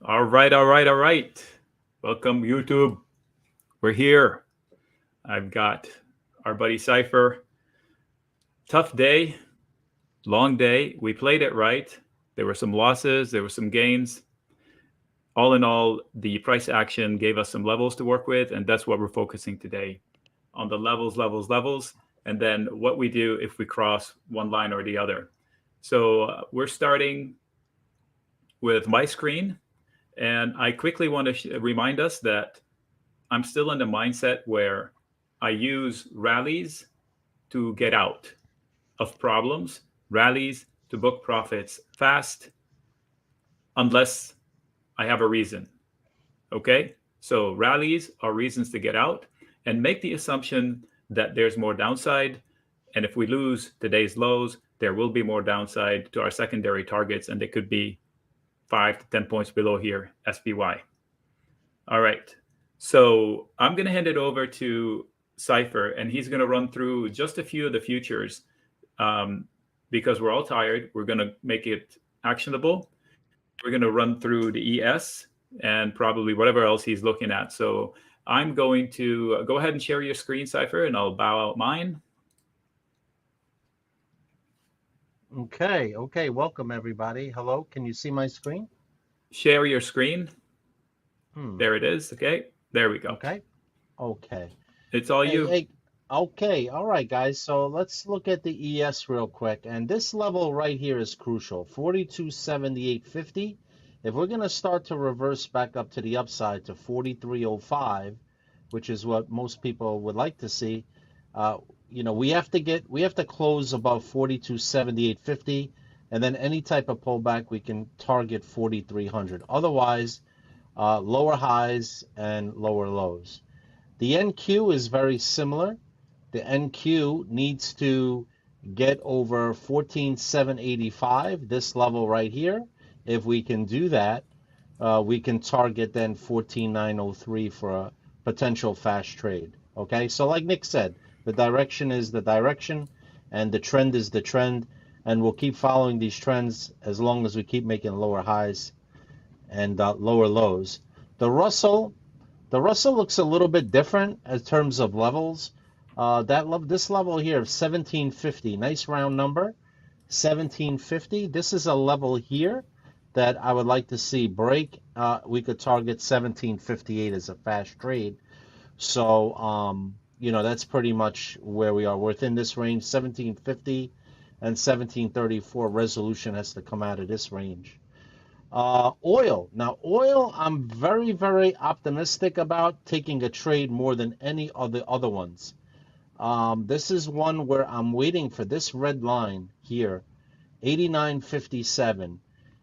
All right, all right, all right. Welcome, YouTube. We're here. I've got our buddy Cypher. Tough day, long day. We played it right. There were some losses, there were some gains. All in all, the price action gave us some levels to work with, and that's what we're focusing today on the levels, and then what we do if we cross one line or the other. So we're starting with my screen, and I quickly want to remind us that I'm still in the mindset where I use rallies to get out of problems, rallies to book profits fast, unless I have a reason. Okay? So rallies are reasons to get out and make the assumption that there's more downside. And if we lose today's lows, there will be more downside to our secondary targets, and they could be 5 to 10 points below here, SPY. All right. So I'm going to hand it over to Cypher, and he's going to run through just a few of the futures because we're all tired. We're going to make it actionable. We're going to run through the ES and probably whatever else he's looking at. So I'm going to go ahead and share your screen, Cypher, and I'll bow out mine. Okay. Welcome, everybody. Hello, can you see my screen? Share your screen. There it is. Okay. There we go. Okay. It's all you. Hey, okay. All right, guys. So let's look at the ES real quick. And this level right here is crucial, 4278.50. If we're going to start to reverse back up to the upside to 4305, which is what most people would like to see, we have to close above 4278.50, and then any type of pullback we can target 4300. Otherwise, lower highs and lower lows. The NQ is very similar. The NQ needs to get over 14,785, this level right here. If we can do that, we can target then 14,903 for a potential fast trade. Okay, so like Nick said, the direction is the direction, and the trend is the trend, and we'll keep following these trends as long as we keep making lower highs and lower lows. The Russell looks a little bit different in terms of levels. This level here of 1750, nice round number, 1750. This is a level here that I would like to see break. We could target 1758 as a fast trade. So that's pretty much where we are. Within this range, 1750 and 1734 resolution has to come out of this range. Oil. Now, oil, I'm very, very optimistic about taking a trade more than any of the other ones. This is one where I'm waiting for this red line here, 89.57.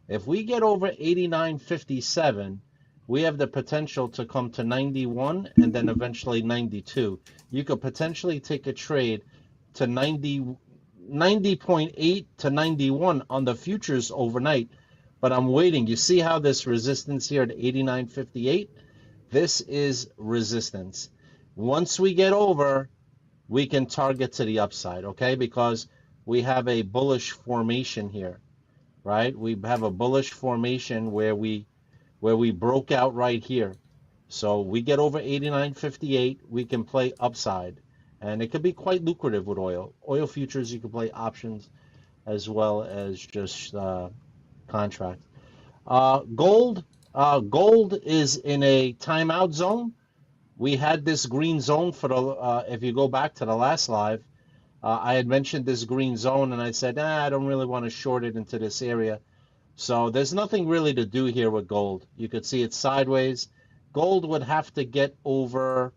If we get over 89.57, we have the potential to come to 91 and then eventually 92. You could potentially take a trade to 90.8 to 91 on the futures overnight. But I'm waiting. You see how this resistance here at 89.58? This is resistance. Once we get over, we can target to the upside, okay? Because we have a bullish formation here, right? We have a bullish formation where we broke out right here. So we get over 89.58, we can play upside. And it could be quite lucrative with oil. Oil futures, you can play options as well as just contract. Gold is in a timeout zone. We had this green zone for the if you go back to the last live, I had mentioned this green zone and I said, I don't really want to short it into this area. So there's nothing really to do here with gold. You could see it sideways. Gold would have to get over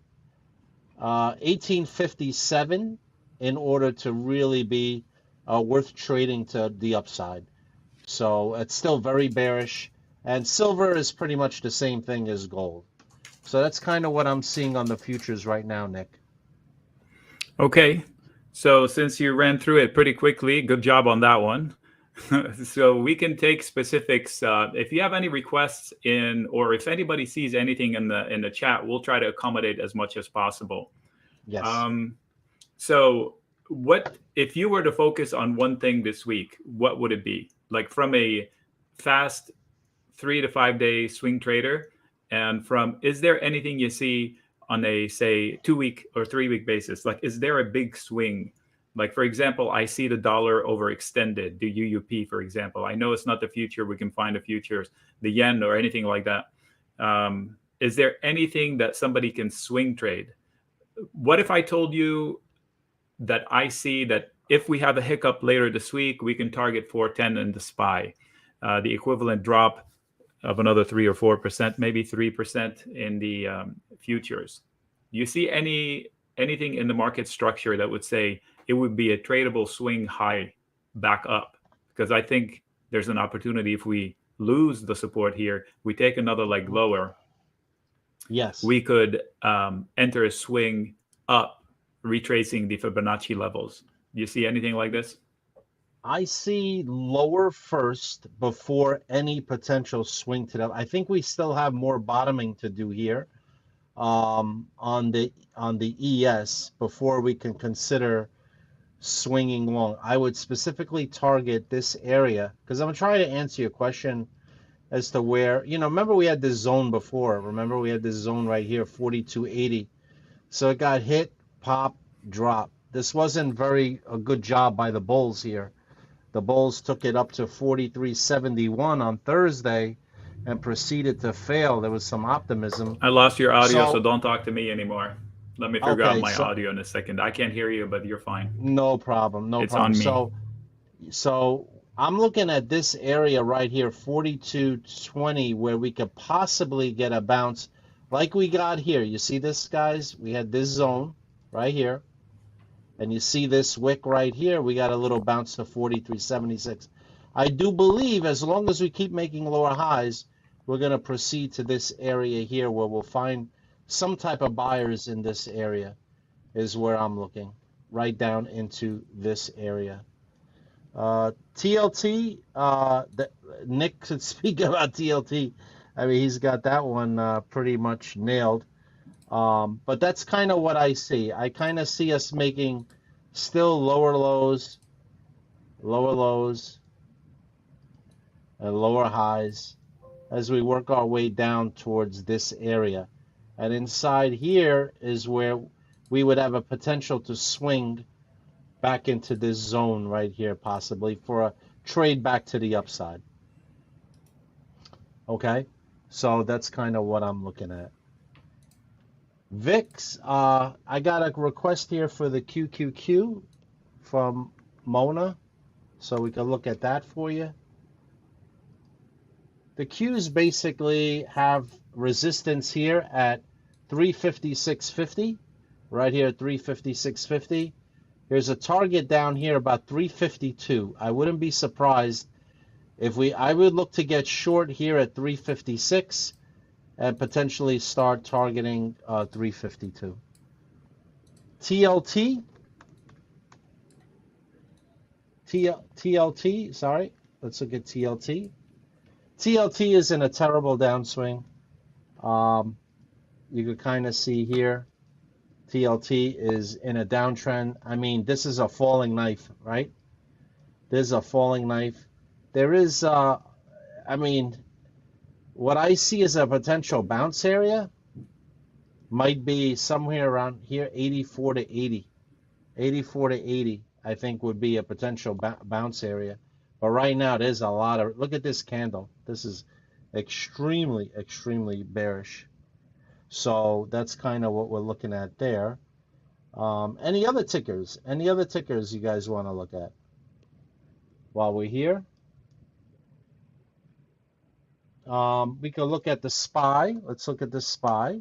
1857 in order to really be worth trading to the upside. So it's still very bearish, and silver is pretty much the same thing as gold. So that's kind of what I'm seeing on the futures right now, Nick. Okay, so since you ran through it pretty quickly, good job on that one. So we can take specifics. If you have any requests or if anybody sees anything in the chat, we'll try to accommodate as much as possible. Yes. So what if you were to focus on one thing this week? What would it be? Like from a fast 3 to 5 day swing trader, and is there anything you see on a, say, 2 week or 3 week basis? Like, is there a big swing? Like, for example, I see the dollar overextended, the UUP, for example. I know it's not the future. We can find the futures, the yen or anything like that. Is there anything that somebody can swing trade? What if I told you that I see that if we have a hiccup later this week, we can target 410 in the SPY, the equivalent drop of another 3 or 4%, maybe 3% in the futures. Do you see anything in the market structure that would say it would be a tradable swing high back up? Because I think there's an opportunity if we lose the support here, we take another leg lower. Yes. We could enter a swing up, retracing the Fibonacci levels. Do you see anything like this? I see lower first before any potential swing to the. I think we still have more bottoming to do here on the ES before we can consider swinging long. I would specifically target this area because I'm trying to answer your question as to where, remember we had this zone before. Remember we had this zone right here, 4280. So it got hit, pop, drop. This wasn't a good job by the bulls here. The bulls took it up to 43.71 on Thursday and proceeded to fail. There was some optimism. I lost your audio, so don't talk to me anymore. Let me figure out Okay, my audio in a second. I can't hear you, but you're fine. no problem, no It's problem. on me. So I'm looking at this area right here, 42.20, where we could possibly get a bounce like we got here. You see this, guys? We had this zone right here. And you see this wick right here, we got a little bounce to 43.76. I do believe as long as we keep making lower highs, we're going to proceed to this area here where we'll find some type of buyers in this area is where I'm looking, right down into this area. TLT, Nick could speak about TLT. I mean, he's got that one pretty much nailed. But that's kind of what I see. I kind of see us making still lower lows, and lower highs as we work our way down towards this area. And inside here is where we would have a potential to swing back into this zone right here, possibly for a trade back to the upside. Okay, so that's kind of what I'm looking at. VIX, I got a request here for the QQQ from Mona, so we can look at that for you. The Qs basically have resistance here at 356.50, right here at 356.50. Here's a target down here about 352. I wouldn't be surprised if I would look to get short here at 356 and potentially start targeting 352. TLT, sorry. Let's look at TLT. TLT is in a terrible downswing. You could kind of see here, TLT is in a downtrend. I mean, this is a falling knife, right? There's a falling knife. There is, I mean, what I see as a potential bounce area might be somewhere around here, 84 to 80. 84 to 80, I think, would be a potential bounce area. But right now, there's a lot of, look at this candle. This is extremely, extremely bearish. So that's kind of what we're looking at there. Any other tickers? Any other tickers you guys want to look at while we're here? We can look at the SPY. Let's look at the SPY.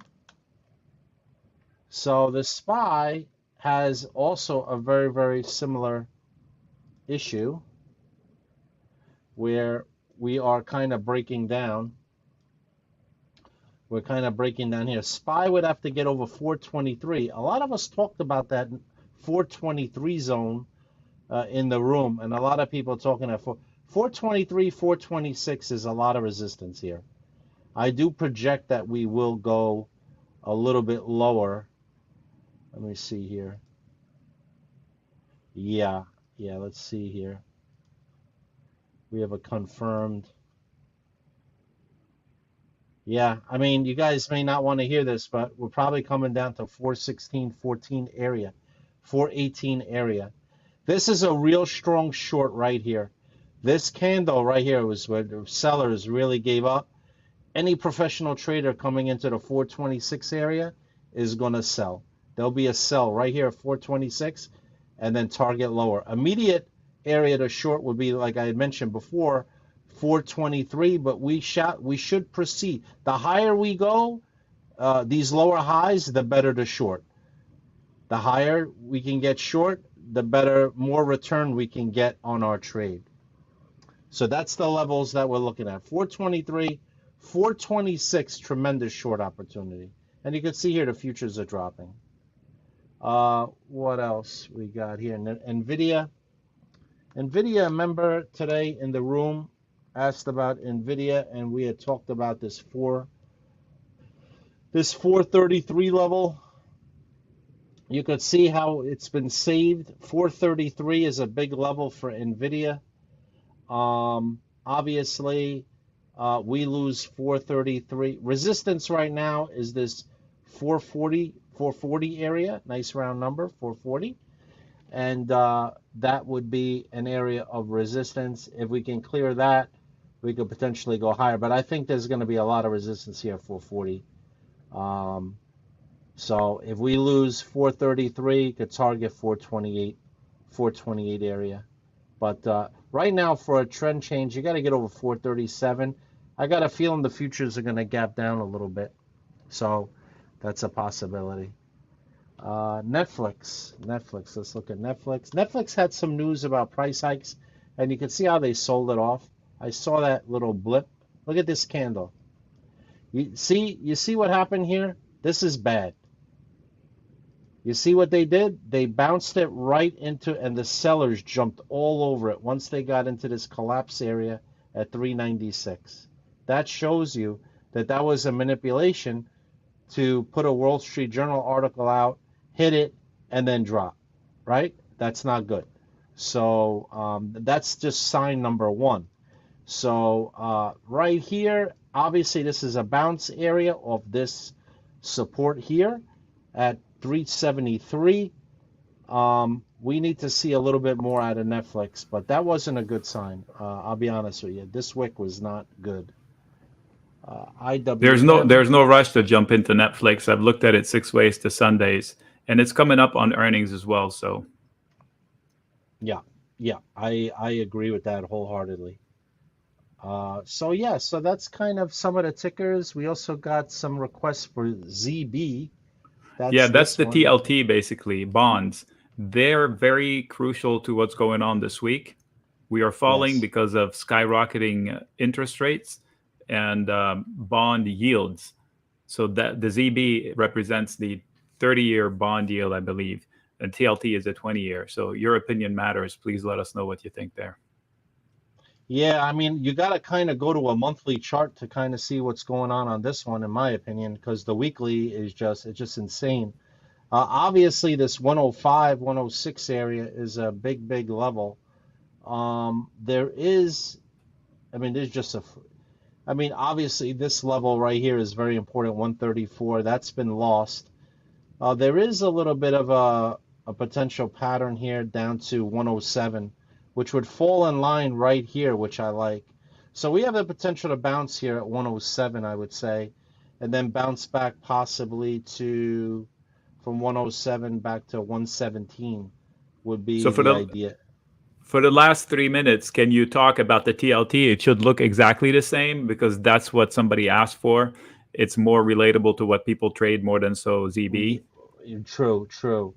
So the SPY has also a very, very similar issue where we are kind of breaking down. We're kind of breaking down here. SPY would have to get over 423. A lot of us talked about that 423 zone in the room, and a lot of people talking at 423, 426 is a lot of resistance here. I do project that we will go a little bit lower. Let me see here. Yeah, let's see here. We have a confirmed Yeah, I mean, you guys may not want to hear this, but we're probably coming down to 416.14 area, 418 area. This is a real strong short right here. This candle right here was where the sellers really gave up. Any professional trader coming into the 426 area is going to sell. There'll be a sell right here at 426 and then target lower. Immediate area to short would be, like I had mentioned before, 423, but we should proceed. The higher we go, these lower highs, the better to short. The higher we can get short, the better, more return we can get on our trade. So that's the levels that we're looking at. 423, 426, tremendous short opportunity. And you can see here the futures are dropping. What else we got here? NVIDIA. NVIDIA, remember today in the room, asked about NVIDIA, and we had talked about this 433 level. You could see how it's been saved. 433 is a big level for NVIDIA. Obviously, we lose 433. Resistance right now is this 440 area. Nice round number, 440. And that would be an area of resistance. If we can clear that, we could potentially go higher. But I think there's going to be a lot of resistance here, 440. So if we lose 433, could target 428 area. But right now, for a trend change, you got to get over 437. I got a feeling the futures are going to gap down a little bit. So that's a possibility. Netflix. Let's look at Netflix. Netflix had some news about price hikes, and you can see how they sold it off. I saw that little blip. Look at this candle. You see what happened here? This is bad. You see what they did? They bounced it right into, and the sellers jumped all over it once they got into this collapse area at 396. That shows you that that was a manipulation to put a Wall Street Journal article out, hit it, and then drop, right? That's not good. So that's just sign number one. So right here, obviously this is a bounce area of this support here at 373. We need to see a little bit more out of Netflix, but that wasn't a good sign. I'll be honest with you. This wick was not good. IWM. There's no rush to jump into Netflix. I've looked at it 6 ways to Sundays, and it's coming up on earnings as well. So Yeah, I agree with that wholeheartedly. So that's kind of some of the tickers. We also got some requests for ZB. yeah, That's that's this the one. TLT basically bonds. They're very crucial to what's going on this week. We are falling Yes. because of skyrocketing interest rates and bond yields. So that the ZB represents the 30-year bond yield, I believe, and TLT is a 20-year. So your opinion matters. Please let us know what you think there. Yeah, I mean, you got to kind of go to a monthly chart to kind of see what's going on this one, in my opinion, because the weekly is just insane. Obviously, this 105, 106 area is a big level. There is, I mean, there's just a, I mean, obviously, this level right here is very important, 134. That's been lost. There is a little bit of a potential pattern here down to 107, which would fall in line right here, which I like. So we have the potential to bounce here at 107, I would say, and then bounce back possibly to from 107 back to 117 would be So the idea. for the last 3 minutes, can you talk about the TLT? It should look exactly the same because that's what somebody asked for. It's more relatable to what people trade more than so ZB. True.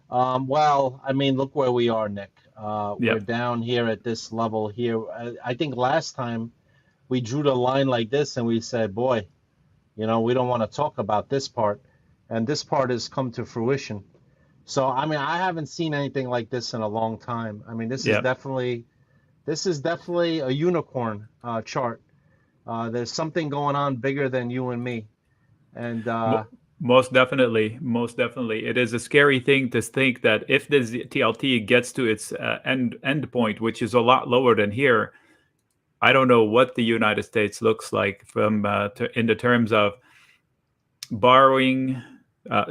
Well, I mean, look where we are, Nick. We're Yep. down here at this level here. I think last time we drew the line like this and we said, boy, we don't want to talk about this part. And this part has come to fruition. So, I mean, I haven't seen anything like this in a long time. I mean, Yep. this is definitely a unicorn chart. There's something going on bigger than you and me. And Most definitely. Most definitely. It is a scary thing to think that if the TLT gets to its end point, which is a lot lower than here, I don't know what the United States looks like from in the terms of borrowing,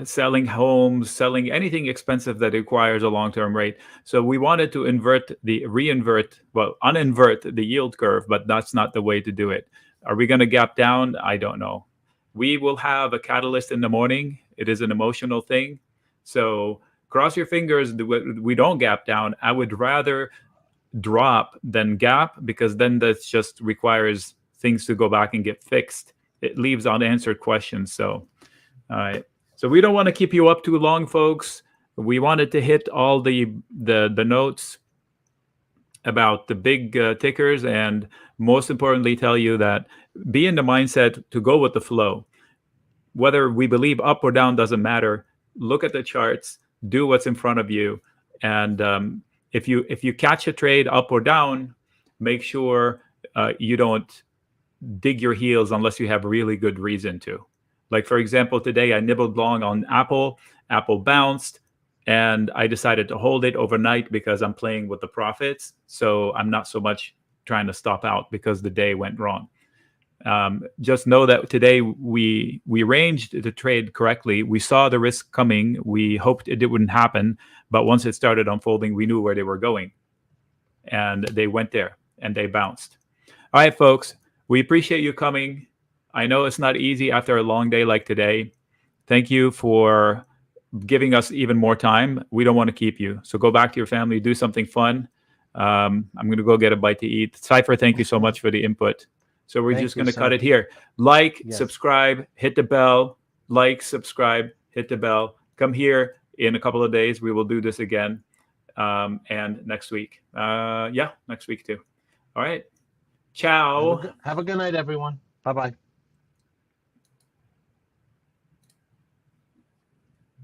selling homes, selling anything expensive that requires a long-term rate. So we wanted to uninvert the yield curve, but that's not the way to do it. Are we going to gap down? I don't know. We will have a catalyst in the morning. It is an emotional thing. So cross your fingers we don't gap down. I would rather drop than gap, because then that just requires things to go back and get fixed. It leaves unanswered questions. So all right. So we don't want to keep you up too long, folks. We wanted to hit all the notes about the big tickers, and most importantly, tell you that be in the mindset to go with the flow. Whether we believe up or down doesn't matter. Look at the charts, do what's in front of you, and if you catch a trade up or down, make sure you don't dig your heels unless you have really good reason to. Like, for example, today I nibbled long on Apple. Apple bounced, and I decided to hold it overnight because I'm playing with the profits. So I'm not so much trying to stop out because the day went wrong. Just know that today we ranged the trade correctly. We saw the risk coming. We hoped it wouldn't happen. But once it started unfolding, we knew where they were going. And they went there, and they bounced. All right, folks, we appreciate you coming. I know it's not easy after a long day like today. Thank you for giving us even more time. We don't want to keep you. So go back to your family, do something fun. I'm going to go get a bite to eat. Cypher, thank you so much for the input. So we're just going to cut it here. Like, subscribe, hit the bell. Like, subscribe, hit the bell. Come here in a couple of days. We will do this again. And next week. Next week too. All right. Ciao. Have a good night, everyone. Bye-bye.